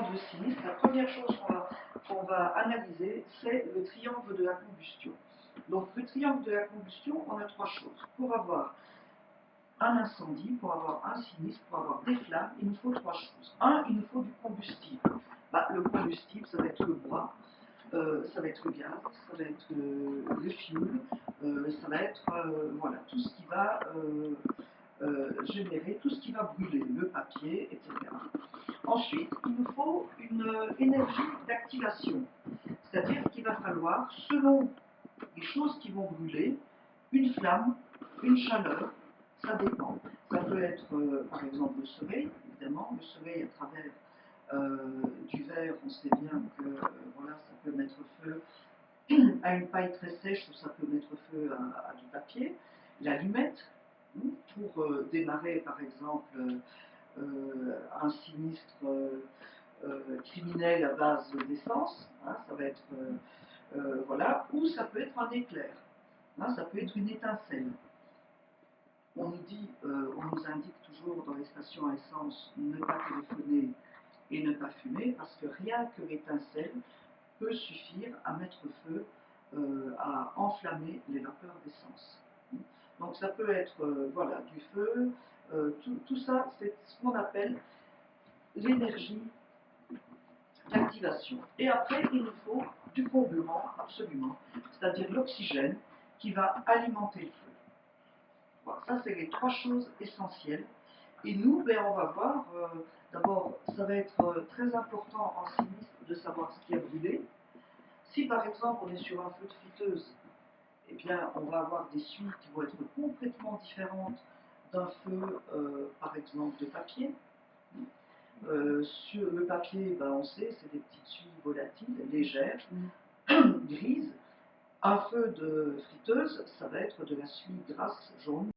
moment de sinistre, la première chose qu'on va analyser, c'est le triangle de la combustion. Donc le triangle de la combustion, on a trois choses. Pour avoir un incendie, pour avoir un sinistre, pour avoir des flammes, il nous faut trois choses. Un, il nous faut du combustible. Le combustible, ça va être le bois, ça va être le gaz, ça va être le fioul, ça va être voilà, tout ce qui va générer, tout ce qui va brûler, le papier, etc. Ensuite, il nous faut une énergie d'activation, c'est-à-dire qu'il va falloir, selon les choses qui vont brûler, une flamme, une chaleur, ça dépend. Ça peut être, par exemple, le soleil, évidemment. Le soleil, à travers du verre, on sait bien que voilà, ça peut mettre feu à une paille très sèche ou ça peut mettre feu à du papier. L'allumette, pour démarrer, par exemple, un sinistre criminel à base d'essence, hein, ça va être voilà, ou ça peut être un éclair, hein, ça peut être une étincelle. On nous indique toujours dans les stations à essence ne pas téléphoner et ne pas fumer, parce que rien que l'étincelle peut suffire à mettre feu, à enflammer les vapeurs d'essence. Donc ça peut être voilà, du feu, tout ça, c'est ce qu'on appelle l'énergie d'activation. Et après, il nous faut du comblement, absolument, c'est-à-dire l'oxygène qui va alimenter le feu. Voilà, ça, c'est les trois choses essentielles. Et nous, on va voir, d'abord, ça va être très important en sinistre de savoir ce qui a brûlé. Si par exemple on est sur un feu de friteuse, eh bien on va avoir des suies qui vont être complètement différentes d'un feu, par exemple, de papier. Sur le papier, on sait, c'est des petites suies volatiles, légères, grises. Un feu de friteuse, ça va être de la suie grasse, jaune.